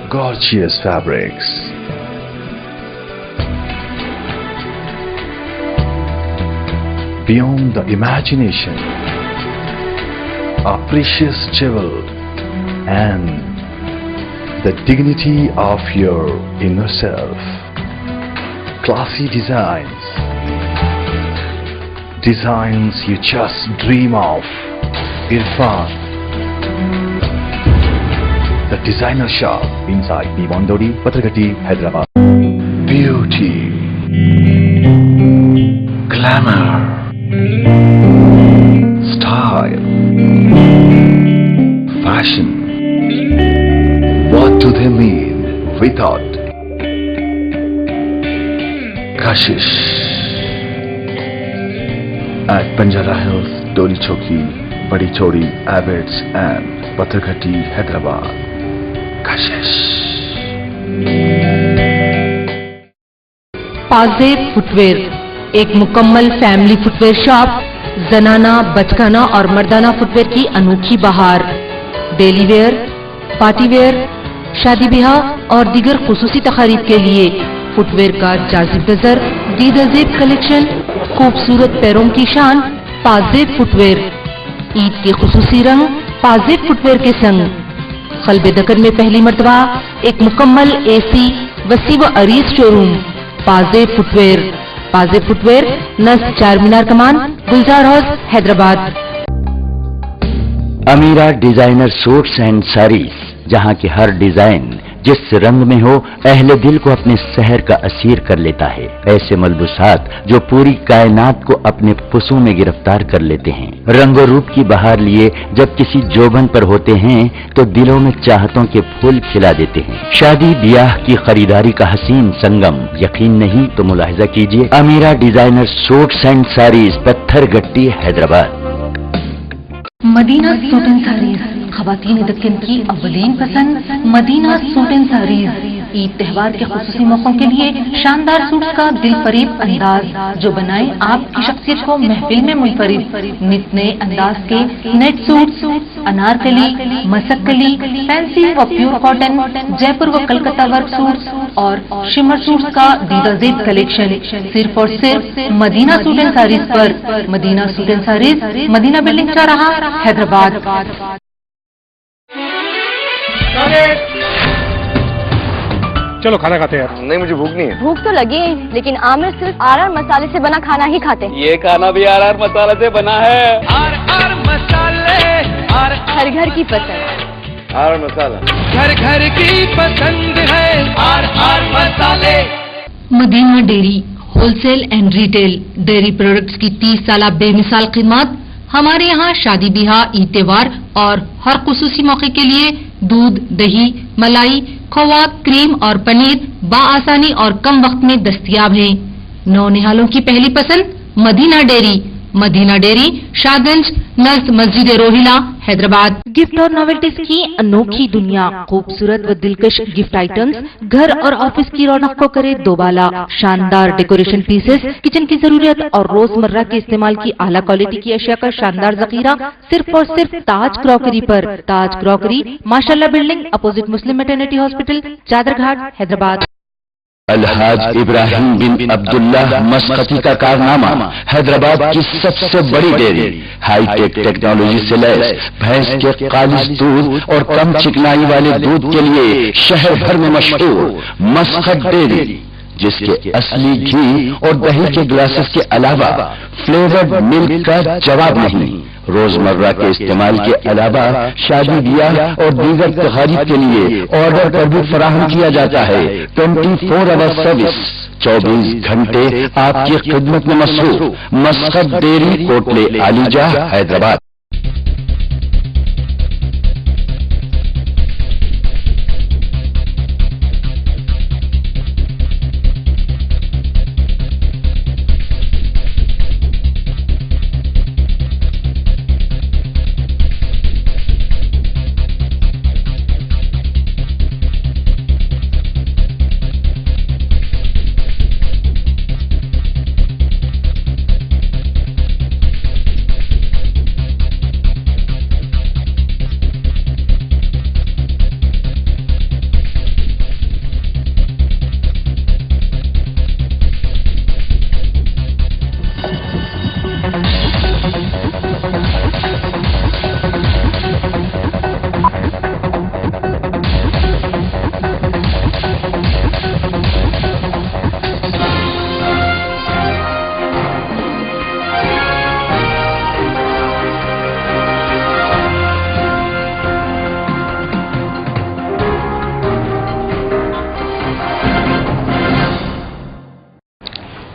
gorgeous fabrics, beyond the imagination, a precious jewel, and the dignity of your inner self. Classy designs, designs you just dream of. Irfan, the designer shop inside Bhimandodi, Patragati, Hyderabad. Beauty, glamour, style, fashion. What do they mean without Kashish? At Banjara Hills, Doli Chowki, Badi Chori, Abbots and Patragati, Hyderabad. Kashish. Pazeb footwear, एक मुकम्मल family footwear shop, जनाना, बचकाना और मर्दाना footwear की अनोखी बहार। Daily wear, party wear, शादी ब्याह और दीगर खुसूसी तकारीब के लिए फुटवेयर का जाजिब नजर दीदाजेब कलेक्शन, खूबसूरत पैरों की शान पाजेब फुटवेयर। ईद के खुसूसी रंग पाजेब फुटवेयर के संग। क़ल्बे दकन में पहली मर्तबा एक मुकम्मल एसी वसी व अरीज showroom Pazeb footwear. Pazeb footwear, नस Char Minar Kaman, Gulzar Houz, Hyderabad. Ameera designer suits and saris, जहां की हर डिजाइन जिस रंग में हो अहले दिल को अपने सहर का असीर कर लेता है। ऐसे मलबूसात जो पूरी कायनात को अपने फुसों में गिरफ्तार कर लेते हैं। रंगो रूप की बहार लिए जब किसी जोबन पर होते हैं तो दिलों में चाहतों के फूल खिला देते हैं। शादी ब्याह की खरीदारी का हसीन संगम, यकीन नहीं तो मुलाहिजा कीजिए। अमीरा डिजाइनर सूट्स एंड साड़ीज, पत्थर गट्टी, हैदराबाद। मदीना सूट एंड साड़ीज, ख़वातीन दक्कन की अव्वलीन पसंद। मदीना सूट एंड साड़ीज ईद त्योहार के खुसूसी मौकों के लिए शानदार सूट्स का दिल फरेब अंदाज जो बनाए आपकी शख्सियत को महफिल में मुनफरिद। नित नए अंदाज के net suit, Anarkali, Masakkali, fancy व प्योर कॉटन, जयपुर व कलकत्ता वर्क सूट्स और शिमर सूट्स का दीदाजेब कलेक्शन सिर्फ और सिर्फ मदीना सूट एंड साड़ीज पर। Madina suit and saris, Madina building चौराहा, हैदराबाद। चलो खाना खाते हैं यार। नहीं, मुझे भूख नहीं है। भूख तो लगी है, लेकिन आमिर सिर्फ आर मसाले से बना खाना ही खाते हैं। ये खाना भी आर मसाले से बना है। आर मसाले, हर घर की पसंद। आर मसाला घर घर की पसंद है। आर मसाले। Madina dairy, wholesale and retail dairy products की 30 साल बेमिसाल खिदमत। हमारे यहाँ शादी ब्याह, ईद त्योहार और हर खुसूसी मौके के लिए दूध, दही, मलाई, खोवा, क्रीम और पनीर बाआसानी और कम वक्त में दस्तयाब है। नौनिहालों की पहली पसंद मदीना डेयरी। मदीना डेयरी, शाहगंज, नज़द मस्जिद रोहिला, हैदराबाद। गिफ्ट और नॉवेल्टीज की अनोखी दुनिया, खूबसूरत व दिलकश गिफ्ट आइटम्स घर और ऑफिस की रौनक को करे दोबाला। शानदार डेकोरेशन पीसेस, किचन की जरूरत और रोजमर्रा के इस्तेमाल की आला क्वालिटी की अशिया का शानदार जखीरा सिर्फ और सिर्फ ताज क्रॉकरी पर। ताज क्रॉकरी, माशाल्लाह बिल्डिंग, अपोजिट मुस्लिम मैटरनिटी हॉस्पिटल, चादरघाट, हैदराबाद। अलहाज इब्राहिम बिन अब्दुल्लाह मस्कती का कारनामा, हैदराबाद की सबसे बड़ी डेयरी, हाईटेक टेक्नोलॉजी से लैस भैंस के खालिस दूध और कम चिकनाई वाले दूध के लिए शहर भर में मशहूर मस्कत डेयरी, जिसके असली घी और दही के ग्लासेस के अलावा फ्लेवर्ड मिल्क का जवाब नहीं। रोजमर्रा के इस्तेमाल के अलावा शादी ब्याह और दीगर तकारीब के लिए ऑर्डर पर भी फराहम किया जाता है। 24 आवर सर्विस, 24 घंटे आपकी खिदमत में मसरूफ। Muscat dairy, Kotla Alijah, Hyderabad.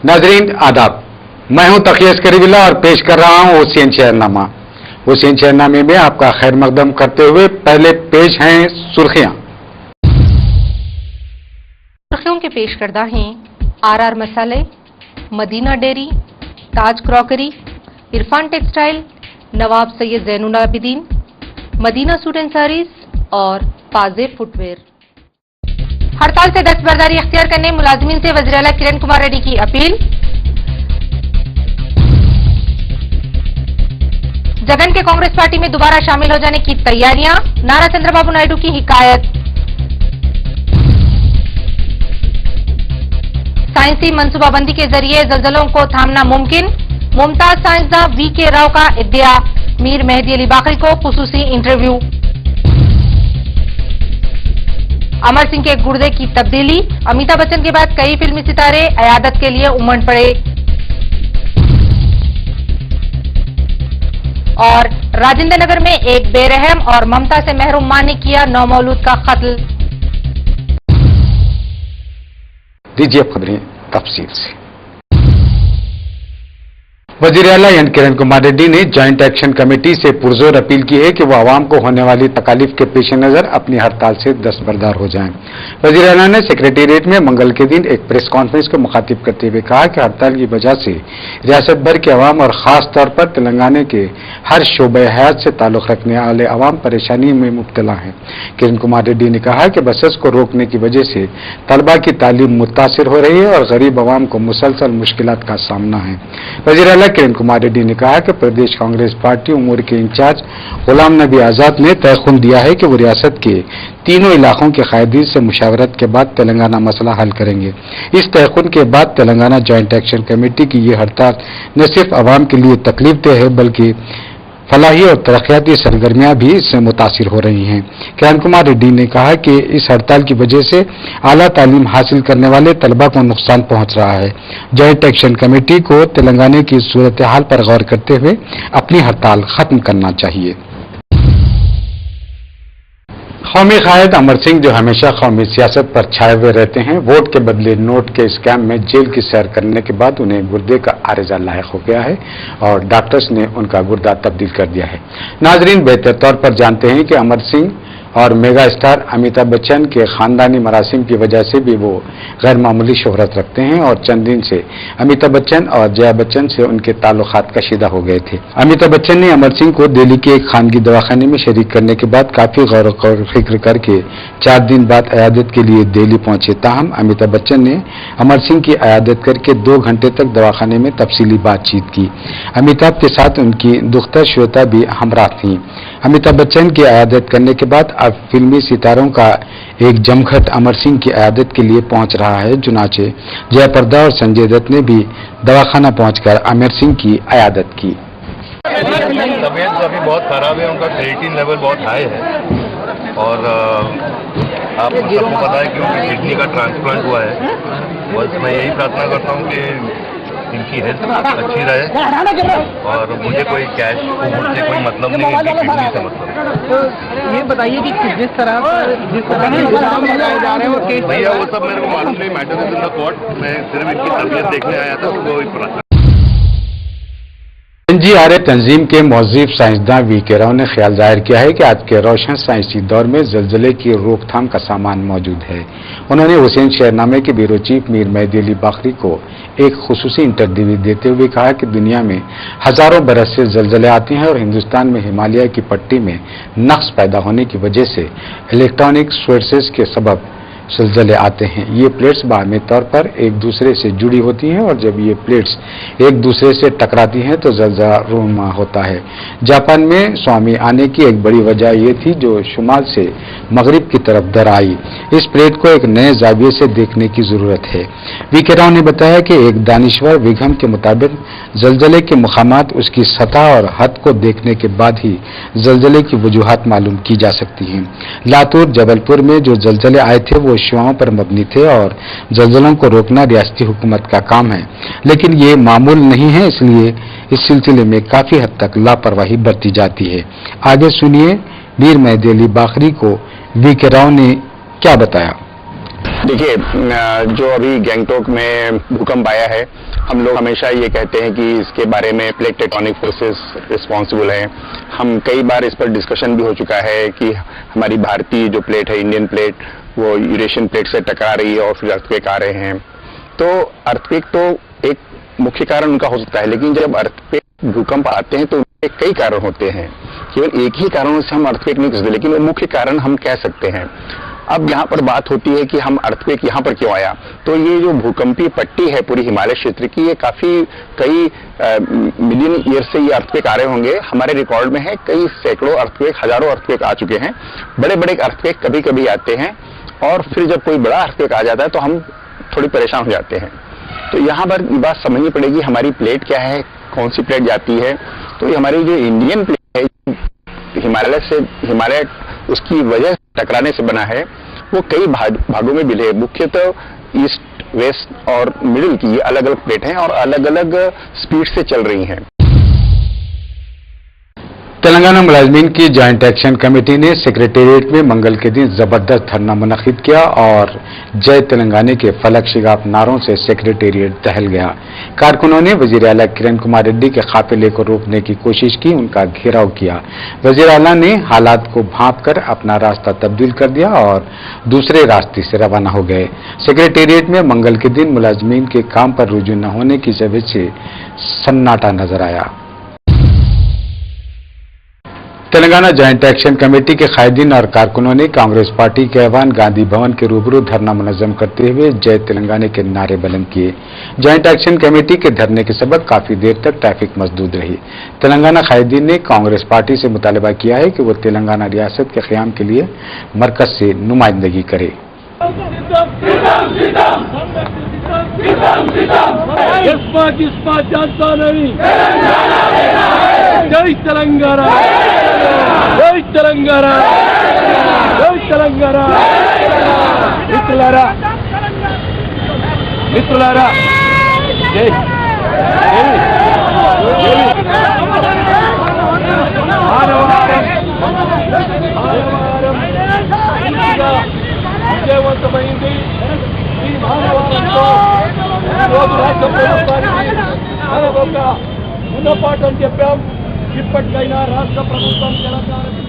नाजरीन आदाब, मैं हूं तकी अस्करी बिल्ला और पेश कर रहा हूं ओशियन शहरनामा। ओशियन शहरनामे में आपका खैर मकदम करते हुए पहले पेश हैं सुर्खियां। सुर्खियों के पेश करदा हैं आरआर मसाले, Madina dairy, Taj crockery, Irfan textile, Nawab Syed Zainul Abidin, Madina suit and saris और फाजे फुटवेयर। हड़ताल से दस्तबरदारी अख्तियार करने मुलाजिमीन से वज़ीर आला किरण कुमार रेड्डी की अपील। जगन के कांग्रेस पार्टी में दोबारा शामिल हो जाने की तैयारियां, नारा चंद्रबाबू नायडू की हिकायत। साइंसी मंसूबाबंदी के जरिए ज़लज़लों को थामना मुमकिन, मुमताज साइंसदां वीके राव का इद्दिया। मीर मेहदी अली बाकरी को खुसूसी इंटरव्यू। अमर सिंह के गुर्दे की तब्दीली, अमिताभ बच्चन के बाद कई फिल्मी सितारे अयादत के लिए उमड़ पड़े। और राजेंद्र नगर में एक बेरहम और ममता से महरूम मां ने किया नौमौलूद का कत्ल। दीजिए खबरें तफसील से। वजीर आला एन किरण कुमार रेड्डी ने ज्वाइंट एक्शन कमेटी से पुरजोर अपील की है कि वो आवाम को होने वाली तकालीफ के पेश नजर अपनी हड़ताल से दस्तबरदार हो जाएं। वजीर आला ने सेक्रेटेरिएट में मंगल के दिन एक प्रेस कॉन्फ्रेंस को मुखातिब करते हुए कहा कि हड़ताल की वजह से रियासत भर के अवाम और खास तौर पर तेलंगाना के हर शोबे हयात से ताल्लुक रखने वाले अवाम परेशानी में मुब्तला हैं। किरण कुमार रेड्डी ने कहा कि बसेस को रोकने की वजह से तलबा की तालीम मुतासिर हो रही है और गरीब अवाम को मुसलसल मुश्किलात का सामना है। वजीर आला किरण कुमार रेड्डी ने कहा कि प्रदेश कांग्रेस पार्टी उमूर के इंचार्ज गुलाम नबी आजाद ने तयखुन दिया है कि वो रियासत के तीनों इलाकों के कायदीन से मुशावरत के बाद तेलंगाना मसला हल करेंगे। इस तयखुन के बाद तेलंगाना ज्वाइंट एक्शन कमेटी की ये हड़ताल न सिर्फ अवाम के लिए तकलीफ दे है बल्कि फलाही और तरक्याती सरगर्मियां भी इससे मुतासिर हो रही हैं। किरण कुमार रेड्डी ने कहा कि इस हड़ताल की वजह से आला तालीम हासिल करने वाले तलबा को नुकसान पहुंच रहा है। ज्वाइंट एक्शन कमेटी को तेलंगाना की सूरत हाल पर गौर करते हुए अपनी हड़ताल खत्म करना चाहिए। कौमी कायद अमर सिंह, जो हमेशा कौमी सियासत पर छाए हुए रहते हैं, वोट के बदले नोट के स्कैम में जेल की सैर करने के बाद उन्हें गुर्दे का आरिजा लायक हो गया है और डॉक्टर्स ने उनका गुर्दा तब्दील कर दिया है। नाजरीन, बेहतर तौर पर जानते हैं कि अमर सिंह और मेगा स्टार अमिताभ बच्चन के खानदानी मरासिम की वजह से भी वो गैर मामूली शोहरत रखते हैं और चंद दिन से अमिताभ बच्चन और जया बच्चन से उनके ताल्लुकात कशीदा हो गए थे। अमिताभ बच्चन ने अमर सिंह को दिल्ली के एक खानगी दवाखाने में शरीक करने के बाद काफी गौर और फिक्र करके 4 दिन बाद अयादत के लिए दिल्ली पहुंचे। ताहम अमिताभ बच्चन ने अमर सिंह की अयादत करके 2 घंटे तक दवाखाने में तफसीली बातचीत की। अमिताभ के साथ उनकी दुख्तर श्वेता भी हमराह थी। अमिताभ बच्चन की अयादत करने के बाद अब फिल्मी सितारों का एक जमघट अमर सिंह की अयादत के लिए पहुंच रहा है। चुनाचे जयप्रदा और संजय दत्त ने भी दवाखाना पहुंचकर अमर सिंह की अयादत की। तबीयत अभी बहुत खराब है, उनका क्रिएटिन लेवल बहुत हाई है और आपको सबको पता है कि उनकी किडनी का ट्रांसप्लांट हुआ है। बस मैं यही प्रार्थना करता हूँ कि इनकी हेल्थ अच्छी रहे और मुझे कोई कैश से कोई मतलब नहीं, इनकी किडनी से मतलब। तो ये बताइए कि जिस तरह लगाए जा रहे हैं भैया वो सब मेरे को मालूम नहीं, matter is in the court. मैं सिर्फ इनकी तबीयत देखने आया था, तो एनजीआरए तंजीम के मौजूद साइंसदान वीके राव ने ख्याल जाहिर किया है कि आज के रोशन साइंसी दौर में जल्जले की रोकथाम का सामान मौजूद है। उन्होंने हुसैन शहरनामे के ब्यूरो चीफ मीर मेहदी अली बाकरी को एक खुसूसी इंटरव्यू देते हुए कहा कि दुनिया में हजारों बरस से जल्जले आते हैं और हिंदुस्तान में हिमालय की पट्टी में नक्स पैदा होने की वजह से इलेक्ट्रॉनिक सोर्सेज के सबब जल्जले आते हैं। ये प्लेट्स बाहमी तौर पर एक दूसरे से जुड़ी होती हैं और जब ये प्लेट्स एक दूसरे से टकराती हैं तो जल्जला रूनुमा होता है। जापान में स्वामी आने की एक बड़ी वजह ये थी जो शुमाल से मगरिब की तरफ दर आई। इस प्लेट को एक नए जाविये से देखने की जरूरत है। वीके राव ने बताया कि एक दानिश्वर विघम के मुताबिक जल्जले के मुकामात उसकी सतह और हद को देखने के बाद ही जल्जले की वजूहात मालूम की जा सकती हैं। लातूर जबलपुर में जो जल्जले आए थे वो शिवाओं पर मबनी थे और जल्जलों को रोकना रियासती हुकूमत का काम है, लेकिन ये मामूल नहीं है, इसलिए इस सिलसिले में काफी हद तक लापरवाही बरती जाती है। आगे सुनिए मीर मेहदी अली बाकरी को वीके राव ने क्या बताया। देखिए, जो अभी गैंगटोक में भूकंप आया है ہم لوگ ہمیشہ یہ کہتے ہیں کہ اس کے بارے میں پلیٹ ٹیکٹونک فورسز رسپانسبل ہیں. ہم کئی بار اس پر ڈسکشن بھی ہو چکا ہے کہ ہماری بھارتی جو پلیٹ ہے انڈین پلیٹ وہ یوریشین پلیٹ سے ٹکرا رہی ہے اور پھر ارتھکویک آ رہے ہیں. تو ارتھکویک تو ایک مکھیہ کارن ان کا ہو سکتا ہے, لیکن جب ارتھکویک بھوکمپ آتے ہیں تو ان کے کئی کارن ہوتے ہیں. کیول ایک ہی کارنوں سے ہم ارتھکویک نہیں کر سکتے, لیکن وہ مکھیہ کارن ہم کہہ سکتے ہیں. اب یہاں پر بات ہوتی ہے کہ ہم ارتھکویک یہاں پر کیوں آیا. تو یہ جو بھوکمپی پٹی ہے پوری ہمالیہ چھیتر کی, یہ کافی کئی ملین ایئر سے یہ ارتھکویک آ رہے ہوں گے. ہمارے ریکارڈ میں ہے کئی سینکڑوں ارتھکویک, ہزاروں ارتھکویک آ چکے ہیں. بڑے بڑے ارتھکویک کبھی کبھی آتے ہیں اور پھر جب کوئی بڑا ارتھکویک آ جاتا ہے تو ہم تھوڑی پریشان ہو جاتے ہیں. تو یہاں پر یہ بات سمجھنی پڑے گی ہماری پلیٹ کیا ہے, کون سی پلیٹ جاتی ہے. تو یہ ہماری جو انڈین پلیٹ ہے ہمالیہ اس کی وجہ ٹکرانے سے بنا ہے, وہ کئی بھاگوں میں ملے. مکھیتः ایسٹ ویسٹ اور مڈل کی یہ الگ الگ پلیٹ ہیں اور الگ الگ سپیڈ سے چل رہی ہیں. تلنگانہ ملازمین کی جوائنٹ ایکشن کمیٹی نے سیکریٹریٹ میں منگل کے دن زبردست دھرنا منعقد کیا اور جے تلنگانہ کے فلک شگاف نعروں سے سیکریٹریٹ دہل گیا. کارکنوں نے وزیر اعلیٰ کرن کمار ریڈی کے قافلے کو روکنے کی کوشش کی, ان کا گھیراؤ کیا. وزیر اعلیٰ نے حالات کو بھانپ کر اپنا راستہ تبدیل کر دیا اور دوسرے راستے سے روانہ ہو گئے. سیکریٹریٹ میں منگل کے دن ملازمین کے کام پر رجوع نہ ہونے کی وجہ سے سناٹا نظر آیا. تلنگانہ جوائنٹ ایکشن کمیٹی کے قائدین اور کارکنوں نے کانگریس پارٹی کے ایوان گاندھی بھون کے روبرو دھرنا منظم کرتے ہوئے جے تلنگانہ کے نعرے بلند کیے. جوائنٹ ایکشن کمیٹی کے دھرنے کے سبب کافی دیر تک ٹریفک مسدود رہی. تلنگانہ قائدین نے کانگریس پارٹی سے مطالبہ کیا ہے کہ وہ تلنگانہ ریاست کے قیام کے لیے مرکز سے نمائندگی کرے. جೈ تلنگانہ, جೈ تلنگانہ, جై تلنگانہ. మిత్రులారా జై విజయవంతమైంది. ఈ మానవాళితో ఈరోజు రాష్ట్ర ప్రభుత్వానికి మనం ఒక గుణపాఠం చెప్పాం. ఇప్పటికైనా రాష్ట్ర ప్రభుత్వం తెలంగాణకు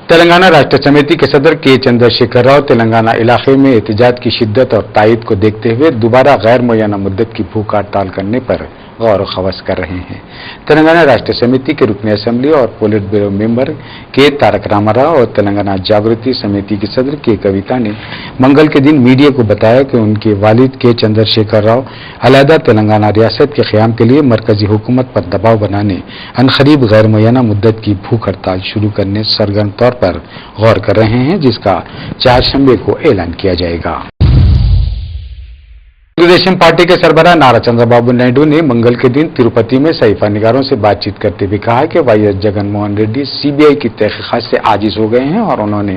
تلنگانہ راشٹر سمیتی کے صدر کے چندرشیکھر راؤ تلنگانہ علاقے میں احتجاج کی شدت اور تائید کو دیکھتے ہوئے دوبارہ غیر معینہ مدت کی بھوک ہڑتال کرنے پر غور و خوض کر رہے ہیں. تلنگانہ راشٹر سمیتی کے رکن اسمبلی اور پولیٹ بیورو ممبر کے تارک راما راؤ اور تلنگانہ جاگرتی سمیتی کے صدر کے کویتا نے منگل کے دن میڈیا کو بتایا کہ ان کے والد کے چندرشیکھر راؤ علیحدہ تلنگانہ ریاست کے قیام کے لیے مرکزی حکومت پر دباؤ بنانے عنقریب غیر معینہ مدت کی بھوک ہڑتال شروع کرنے سرگرم طور پر غور کر رہے ہیں, جس کا چہارشنبے کو اعلان کیا جائے گا. تلگودیشم پارٹی کے سربراہ نارا چندر بابو نائیڈو نے منگل کے دن تروپتی میں صحیفہ نگاروں سے بات چیت کرتے ہوئے کہا کہ Y S Jagan Mohan Reddy C B I کی تحقیقات سے عاجز ہو گئے ہیں اور انہوں نے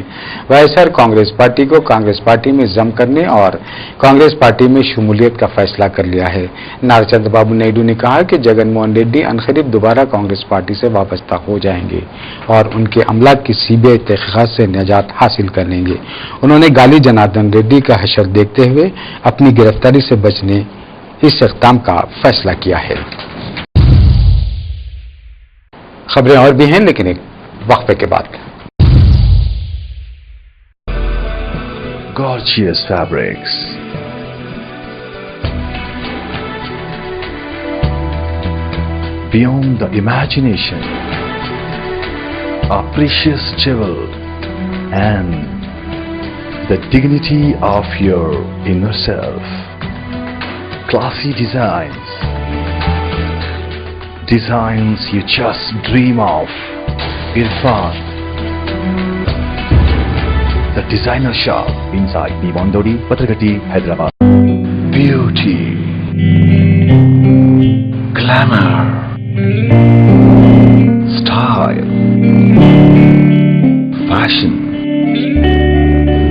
Y S R Congress party کو کانگریس پارٹی میں ضم کرنے اور کانگریس پارٹی میں شمولیت کا فیصلہ کر لیا ہے. نارا چندر بابو نائیڈو نے کہا کہ جگن موہن ریڈی عنقریب دوبارہ کانگریس پارٹی سے وابستہ ہو جائیں گے اور ان کے عملہ کی سی بی آئی تحقیقات سے نجات حاصل کر لیں گے. انہوں نے گالی جناردن ریڈی کا حشر دیکھتے ہوئے اپنی گرفتاری سے بچنے اس اقدام کا فیصلہ کیا ہے. خبریں اور بھی ہیں لیکن ایک وقفے کے بعد. Gorgeous fabrics, beyond the imagination, a precious jewel and the dignity of your inner self. Classy designs you just dream of. Irfan, the designer shop inside Bivandodi, Patragati, Hyderabad. Beauty, glamour, style, fashion.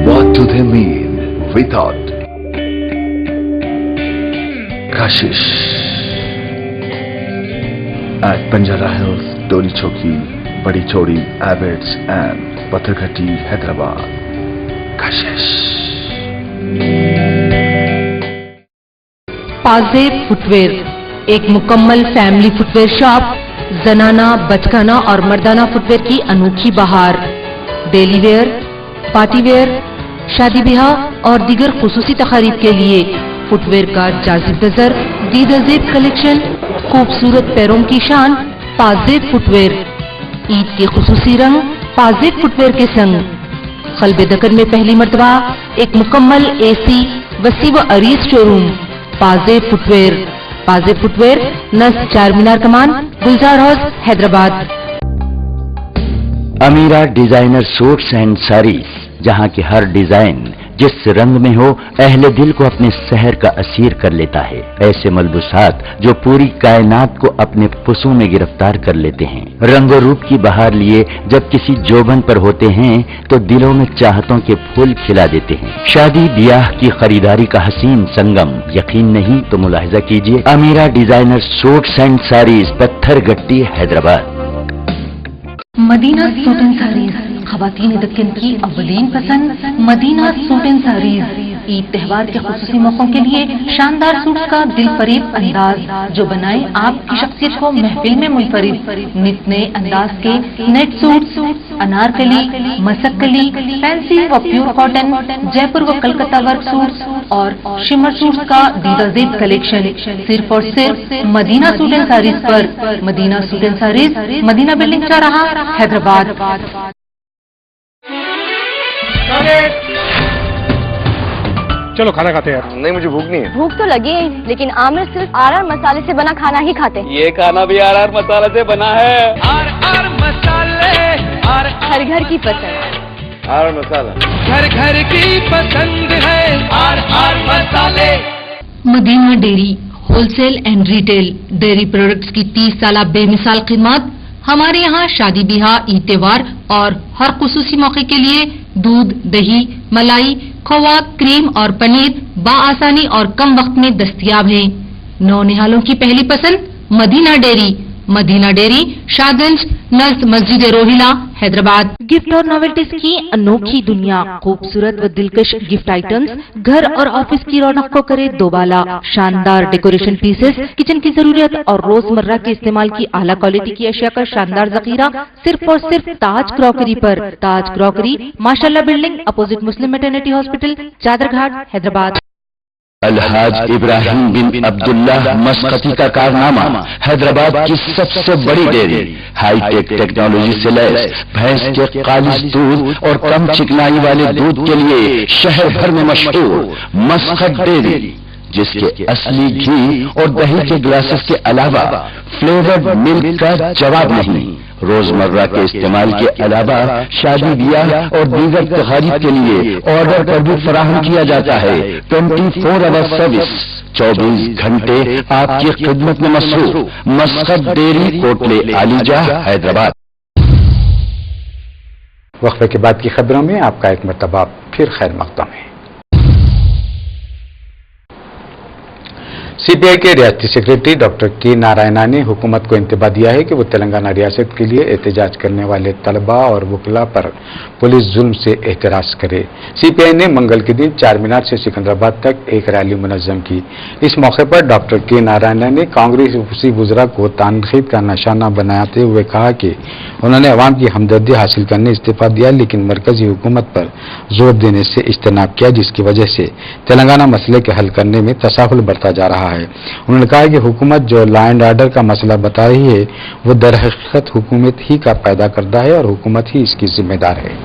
What do they mean without Kashish? At Banjara Hills, Dori Choki, Badi Chori, Abbots and Patragati, Hyderabad. Kashish. Pazeb footwear, एक मुकम्मल family footwear shop, जनाना, बचकाना और मर्दाना footwear की अनोखी बहार। Daily wear, party wear, शादी ब्याह और दीगर खुसूसी तकारीब के लिए फुटवेयर का जाजिब नजर दीदाजेब कलेक्शन, खूबसूरत पैरों की शान पाजेब फुटवेयर। ईद के खुसूसी रंग पाजेब फुटवेयर के संग। खलबे दकन में पहली मर्तबा एक मुकम्मल एसी वसी व अरीज showroom Pazeb footwear. Pazeb footwear, नस Char Minar Kaman, Gulzar Houz, Hyderabad. Ameera designer suits and saris, जहां की हर डिजाइन जिस रंग में हो अहले दिल को अपने सहर का असीर कर लेता है। ऐसे मलबूसात जो पूरी कायनात को अपने पुसों में गिरफ्तार कर लेते हैं। रंगो रूप की बहार लिए जब किसी जोबन पर होते हैं तो दिलों में चाहतों के फूल खिला देते हैं। शादी ब्याह की खरीदारी का हसीन संगम, यकीन नहीं तो मुलाहिजा कीजिए। अमीरा डिजाइनर सूट्स एंड साड़ीज, पत्थर गट्टी, हैदराबाद। मदीना सूट एंड साड़ीज, खवातीन दक्कन की अव्वलीन पसंद मदीना सूट एंड साड़ीज। ईद त्योहार के खुसूसी मौकों के लिए शानदार सूट्स का दिल फरेब अंदाज जो बनाए आपकी शख्सियत को महफिल में मुनफरिद। नित नए अंदाज के net suits, Anarkali, Masakkali, fancy व प्योर कॉटन, जयपुर व कलकत्ता वर्क सूट्स और शिमर सूट्स का दीदाजेब कलेक्शन सिर्फ और सिर्फ मदीना सूट एंड साड़ीज पर। Madina suit and saris, Madina building चौराहा, हैदराबाद। चलो खाना खाते हैं यार। नहीं, मुझे भूख नहीं है। भूख तो लगी है, लेकिन आमिर सिर्फ आर मसाले से बना खाना ही खाते हैं। ये खाना भी आर मसाले से बना है। आर मसाले, हर घर की पसंद। आर मसाला घर घर की पसंद है। आर मसाले। Madina dairy wholesale and retail dairy products की 30 साल बेमिसाल खिदमत। हमारे यहाँ शादी ब्याह, ईद त्योहार और हर खुसूसी मौके के लिए दूध, दही, मलाई, खोवा, क्रीम और पनीर बाआसानी और कम वक्त में दस्तयाब है। नौनिहालों की पहली पसंद मदीना डेयरी। मदीना डेयरी, शाहगंज, नज़ मस्जिद रोहिला, हैदराबाद। गिफ्ट और नॉवेल्टीज की अनोखी दुनिया, खूबसूरत व दिलकश गिफ्ट आइटम्स घर और ऑफिस की रौनक को करे दोबाला। शानदार डेकोरेशन पीसेस, किचन की जरूरत और रोजमर्रा के इस्तेमाल की आला क्वालिटी की अशिया का शानदार जखीरा सिर्फ और सिर्फ ताज क्रॉकरी पर। ताज क्रॉकरी, माशाल्लाह बिल्डिंग, अपोजिट मुस्लिम मैटरनिटी हॉस्पिटल, चादरघाट, हैदराबाद। अलहाज इब्राहिम बिन अब्दुल्लाह मस्कती का कारनामा, हैदराबाद की सबसे बड़ी डेयरी, हाईटेक टेक्नोलॉजी से लैस भैंस के खालिस दूध और कम चिकनाई वाले दूध के लिए शहर भर में मशहूर मस्कत डेयरी, जिसके असली घी और दही के ग्लासेस के अलावा फ्लेवर्ड मिल्क का जवाब नहीं। रोजमर्रा के इस्तेमाल के अलावा शादी ब्याह और दीगर तकारीब के लिए ऑर्डर पर भी फराहम किया जाता है। 24 आवर सर्विस, 24 घंटे आपकी खिदमत में मसरूफ। Muscat dairy, Kotla Alijah, Hyderabad. वक्फे के बाद की खबरों में आपका एक मरतबा फिर खैर मक़दम है। सीपीआई के रियासती सेक्रेटरी डॉक्टर के नारायणा ने हुकूमत को इंतबाह दिया है कि वो तेलंगाना रियासत के लिए एहतजाज करने वाले तलबा और वकला पर पुलिस जुल्म से एहतराज करे। सीपीआई ने मंगल के दिन चार मीनार से सिकंदराबाद तक एक रैली मुनज़्ज़म की। इस मौके पर डॉक्टर के नारायणा ने कांग्रेसी वुज़रा को तनक़ीद का निशाना बनाते हुए कहा कि उन्होंने अवाम की हमदर्दी हासिल करने इस्तीफा दिया, लेकिन मरकजी हुकूमत पर जोर देने से इज्तनाब किया, जिसकी वजह से तेलंगाना मसले के हल करने में तसाहुल बढ़ता जा रहा है। उन्होंने कहा कि हुकूमत जो लॉ एंड ऑर्डर का मसला बता रही है वो दरहकीकत हुकूमत ही का पैदा करता है और हुकूमत ही इसकी जिम्मेदार है।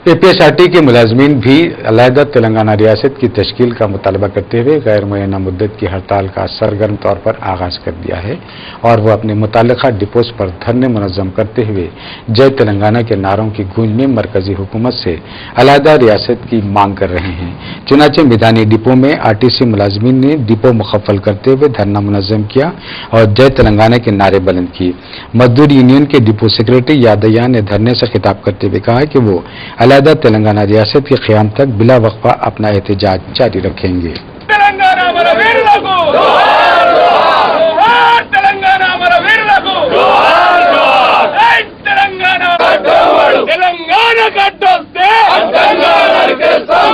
एपीएसआरटी के मुलाजमीन भी अलहदा तेलंगाना रियासत की तश्कील का मुतालबा करते हुए गैर मुअय्यना मुद्दत की हड़ताल का सरगर्म तौर पर आगाज कर दिया है और वह अपने मुताल्लिका डिपोज पर धरने मुनज़्ज़म करते हुए जय तेलंगाना के नारों की गूंज में मरकजी हुकूमत से अलहदा रियासत की मांग कर रहे हैं। चुनाचे मैदानी डिपो में आरटीसी मुलाजमीन ने डिपो मुखफ़्फ़ल करते हुए धरना मुनज़्ज़म किया और जय तेलंगाना के नारे बुलंद किए। मजदूर यूनियन के डिपो सेक्रेटरी यादయ్య ने धरने से खिताब करते हुए कहा कि वो अलहदा तेलंगाना रियासत के क़याम तक बिला वक़्फ़ा अपना एहतजाज जारी रखेंगे। तेलंगाना हमारा वीर लागू, तेलंगाना हमारा वीर लागू, तेलंगाना तेलंगाना कट्टोस्ते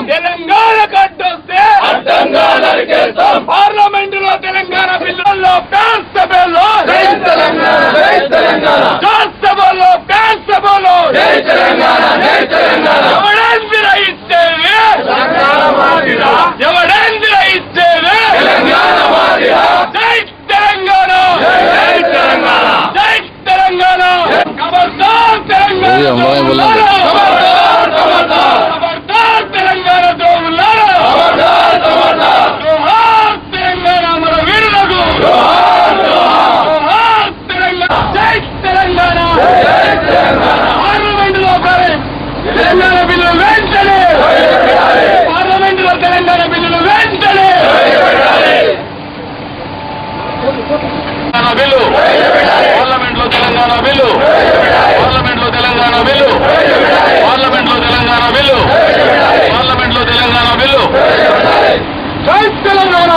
तेलंगाना कट्टोस्ते हम लोग बोलना खबरदार तेलंगाना द्रोहुलारा जोहार तेलंगाना हमारा वीर रघु जोहार तेलंगाना जय तेलंगाना पार्लमेंट లో తెలంగాణ బిల్లు వెంటనే పార్లమెంట్ లో తెలంగాణ బిల్లు వెంటనే బిల్లు పార్లమెంట్ లో తెలంగాణ బిల్లు పార్లమెంట్ లో తెలంగాణ బిల్లు పార్లమెంట్ లో తెలంగాణ బిల్లు పార్లమెంట్ లో తెలంగాణ బిల్లు జై తెలంగాణ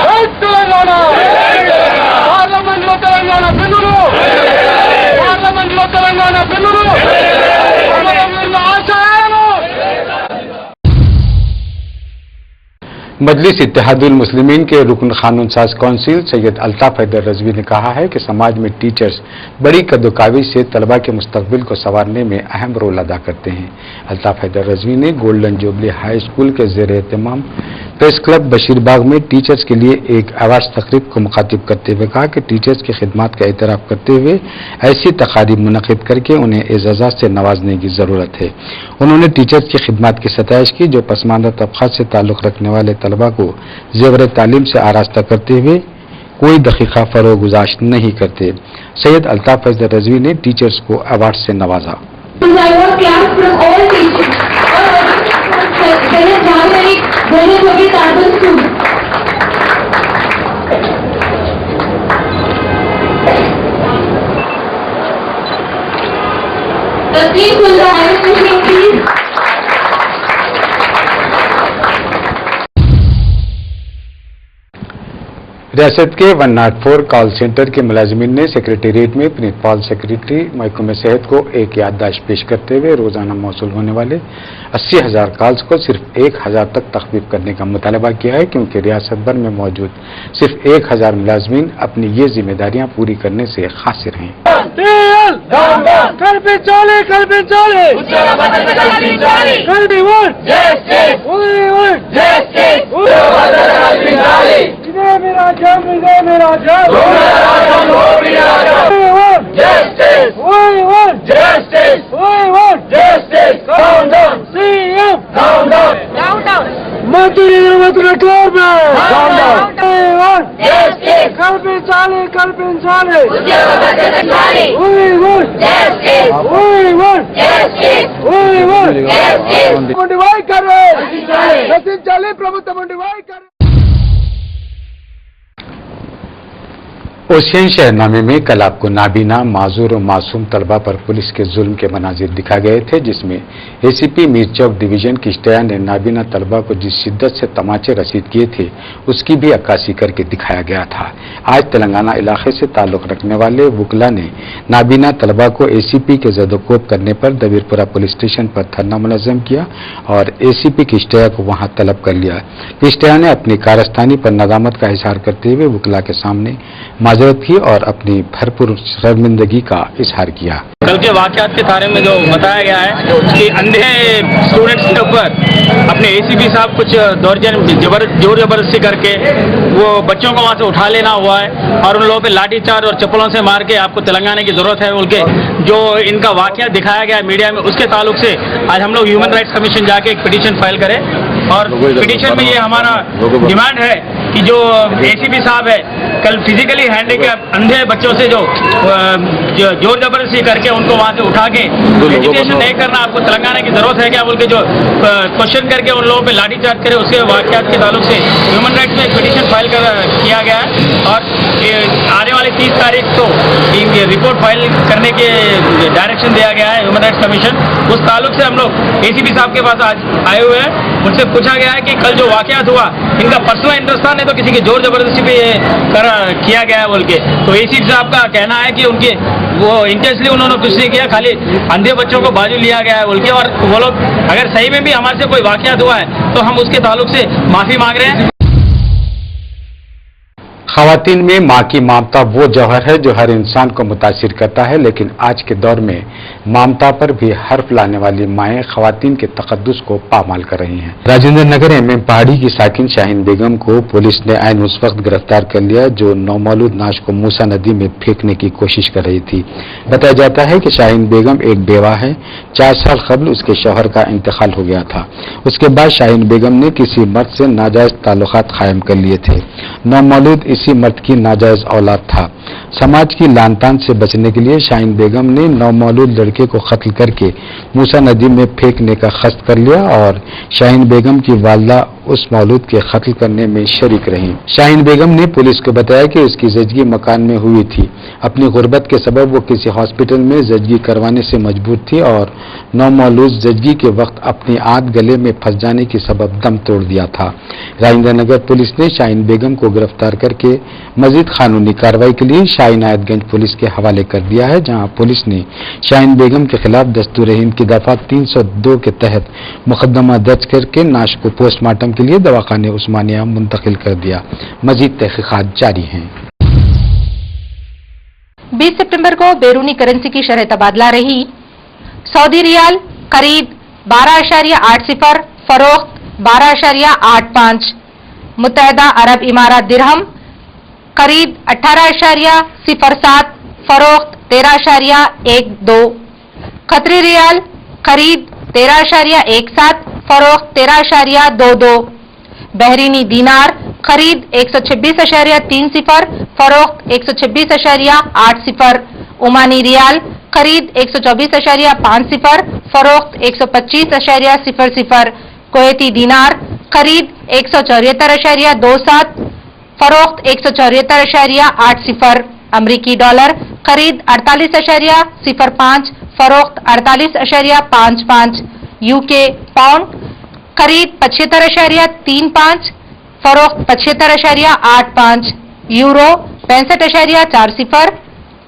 జై తెలంగాణ పార్లమెంట్ లో తెలంగాణ బిల్లులు పార్లమెంట్ లో తెలంగాణ బిల్లులు ఆశయాలు मजलिस इत्तेहादुल मुस्लिमीन के रुकन कानून साज कौंसिल सैयद अल्ताफ हैदर रजवी ने कहा है कि समाज में टीचर्स बड़ी कद्दोकावी से तलबा के मुस्तकबिल को संवारने में अहम रोल अदा करते हैं। अल्ताफ हैदर रजवी ने गोल्डन जुबली हाई स्कूल के ज़ेर एहतमाम प्रेस क्लब बशीरबाग में टीचर्स के लिए एक अवार्ड तकरीब को मुखातिब करते हुए कहा कि टीचर्स की खिदमत का एतराफ़ करते हुए ऐसी तकारीब मुनक़िद करके उन्हें एज़ाज़ात से नवाजने की ज़रूरत है। उन्होंने टीचर्स की खिदमत की सताइश की जो पसमानदा तबक़ात से ताल्लुक़ रखने वाले तलबा को ज़ेवर तालीम से आरास्ता करते हुए कोई दक़ीक़ा फ़रोग़ुज़ाश नहीं करते। सैयद अल्ताफ हैदर रज़वी ने टीचर्स को अवार्ड से नवाजा। रियासत के 104 कॉल सेंटर के मुलाजिमीन ने सेक्रेटेरिएट में प्रिंसिपल सेक्रेटरी महकमे सेहत को एक याददाश्त पेश करते हुए रोजाना मौसूल होने वाले 80,000 कॉल्स को सिर्फ 1,000 तक तखफीफ करने का मुतालबा किया है, क्योंकि रियासत भर में मौजूद सिर्फ 1,000 मुलाजिमीन अपनी ये जिम्मेदारियां पूरी करने से कासिर हैं। ओशियन शहरनामे में कल आपको नाबीना, माजूर और मासूम तलबा पर पुलिस के जुल्म के मनाजिर दिखा गए थे, जिसमें एसीपी मीर चौक डिवीजन की इश्तिया ने नाबीना तलबा को जिस शिद्दत से तमाचे रसीद किए थे उसकी भी अक्कासी करके दिखाया गया था। आज तेलंगाना इलाके से ताल्लुक रखने वाले वकला ने नाबीना तलबा को एसीपी के ज़दोकोब करने पर दबीरपुरा पुलिस स्टेशन पर धरना मुनज़्ज़म किया और एसीपी की इश्तिया को वहां तलब कर लिया। इश्तिया ने अपनी कारस्तानी पर नदामत का इजहार करते हुए वकला के सामने माजरत की और अपनी भरपूर शर्मिंदगी का इजहार किया। कल के वाक़यात के बारे में जो बताया गया है कि अंधे स्टूडेंट्स के ऊपर अपने एसीपी साहब कुछ जोर जबरदस्ती करके वो बच्चों को वहाँ से उठा लेना हुआ है और उन लोगों पे लाठी चार्ज और चप्पलों से मार के आपको तेलंगाना की जरूरत है उनके जो इनका वाक़या दिखाया गया है मीडिया में, उसके ताल्लुक से आज हम लोग ह्यूमन राइट्स कमीशन जाके एक पिटीशन फाइल करें और पिटीशन में ये हमारा डिमांड है कि जो एसीपी साहब है कल फिजिकली हैंडीकैप अंधे बच्चों से जो जोर जबरदस्ती करके उनको वहां से उठा के एजुकेशन नहीं करना, आपको तेलंगाना की जरूरत है क्या बोल के जो क्वेश्चन करके उन लोगों पे लाठी चार्ज करे, उसके वाकयात के ताल्लुक से ह्यूमन राइट्स में एक पिटीशन फाइल किया गया है और आने वाली 30 तारीख को रिपोर्ट फाइल करने के डायरेक्शन दिया गया है ह्यूमन राइट्स कमीशन। उस ताल्लुक से हम लोग एसीपी साहब के पास आज आए हुए हैं, उनसे पूछा गया है कि कल जो वाकयात हुआ इनका पर्सनल इंटरेस्ट था, नहीं तो किसी की जोर जबरदस्ती पे किया गया है बोल के। तो एसीपी साहब का कहना है कि उनके वो इंटेंशनली उन्होंने कुछ नहीं किया, खाली अंधे बच्चों को बाजू लिया गया है बोल के। और वो लोग अगर सही में भी हमारे से कोई वाकयात हुआ है तो हम उसके ताल्लुक से माफी मांग रहे हैं। خواتین میں ماں کی ممتا وہ جوہر ہے جو ہر انسان کو متاثر کرتا ہے، لیکن آج کے دور میں ممتا پر بھی حرف لانے والی مائیں خواتین کے تقدس کو پامال کر رہی ہیں۔ راجندر نگر ایم ایم پہاڑی کی ساکن شاہین بیگم کو پولیس نے عین اس وقت گرفتار کر لیا جو نومولود نعش کو موسیٰ ندی میں پھینکنے کی کوشش کر رہی تھی۔ بتایا جاتا ہے کہ شاہین بیگم ایک بیوہ ہے۔ 4 سال قبل اس کے شوہر کا انتقال ہو گیا تھا۔ اس کے بعد شاہین بیگم نے کسی مرد سے ناجائز تعلقات قائم کر لیے تھے۔ نومولود اسی مرد کی ناجائز اولاد تھا۔ سماج کی لان تان سے بچنے کے لیے شاہین بیگم نے نومولود لڑکے کو قتل کر کے موسیٰ ندی میں پھینکنے کا قصد کر لیا اور شاہین بیگم کی والدہ اس مولود کے قتل کرنے میں شریک رہیں۔ شاہین بیگم نے پولیس کو بتایا کہ اس کی زچگی مکان میں ہوئی تھی۔ اپنی غربت کے سبب وہ کسی ہاسپٹل میں زچگی کروانے سے مجبور تھی اور نومولود زچگی کے وقت اپنی آنت گلے میں پھنس جانے کے سبب دم توڑ دیا تھا۔ راجندر نگر پولیس نے شاہین بیگم کو گرفتار کر کے مزید قانونی کارروائی کے لیے شاہ عنایت گنج پولیس کے حوالے کر دیا ہے، جہاں پولیس نے شاہین بیگم کے خلاف دستور ہند کی دفعہ 302 کے تحت مقدمہ درج کر کے نعش کو پوسٹ مارٹم کے لیے دواخانہ عثمانیہ منتقل کر دیا۔ مزید تحقیقات جاری ہیں۔ 20 ستمبر کو بیرونی کرنسی کی شرح تبادلہ رہی۔ سعودی ریال خرید 12.80، فروخت 12.85۔ متحدہ عرب امارات درہم خرید 18.07، فروخت 13.12۔ قطری ریال خرید 13.17، فروخت 13.22۔ بحرینی دینار خرید 126.30، فروخت 126.80۔ عمانی ریال خرید 124.50، فروخت 125.00۔ کویتی دینار خرید 174.27، فروخت 174.80۔ امریکی ڈالر خرید 48.05، فروخت 48.55۔ UK پاؤنڈ خرید 75.35، فروخت 75.85۔ یورو 65.40،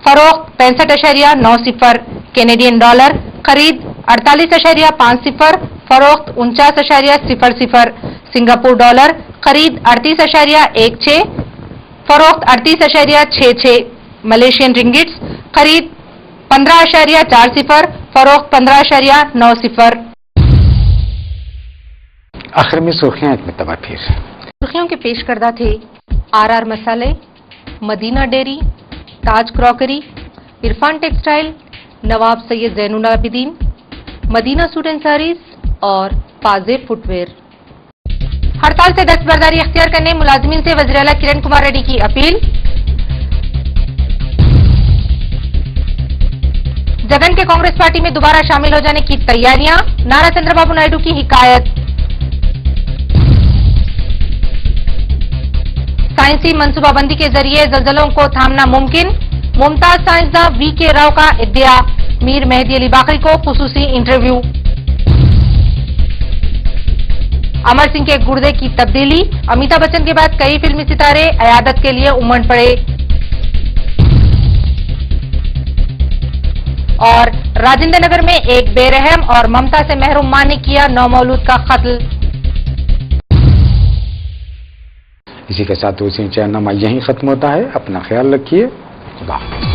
فروخت 65.90۔ کینیڈین ڈالر خرید 48.50، فروخت 49.00۔ سنگاپور ڈالر خرید 38.16، فروخت 38.66۔ ملیشین رنگٹس خرید 15.40، فروخت 15.90۔ آخر میں سرخیاں ایک مرتبہ پھر۔ سرخیوں کے پیش کردہ تھے RR مسالے، Madina dairy, Taj crockery, Irfan textile, Nawab Syed Zain ul-Abidin, Madina suit and saris اور پازے فٹ ویئر۔ ہڑتال سے دستبرداری اختیار کرنے ملازمین سے وزیر اعلیٰ کرن کمار ریڈی کی اپیل۔ جگن کے کانگریس پارٹی میں دوبارہ شامل ہو جانے کی تیاریاں، نارا چندر بابو نائیڈو کی حکایت۔ سائنسی منصوبہ بندی کے ذریعے زلزلوں کو تھامنا ممکن، ممتاز سائنسداں VK راؤ کا ادعا۔ میر مہدی علی باقری کو خصوصی انٹرویو۔ امر سنگھ کے گردے کی تبدیلی، امیتابھ بچن کے بعد کئی فلمی ستارے عیادت کے لیے امڑ پڑے۔ اور راجندر نگر میں ایک بے رحم اور ممتا سے محروم ماں نے کیا نومولود کا قتل۔ اسی کے ساتھ چینل نامہ یہیں ختم ہوتا ہے۔ اپنا خیال رکھیے۔ خدا حافظ۔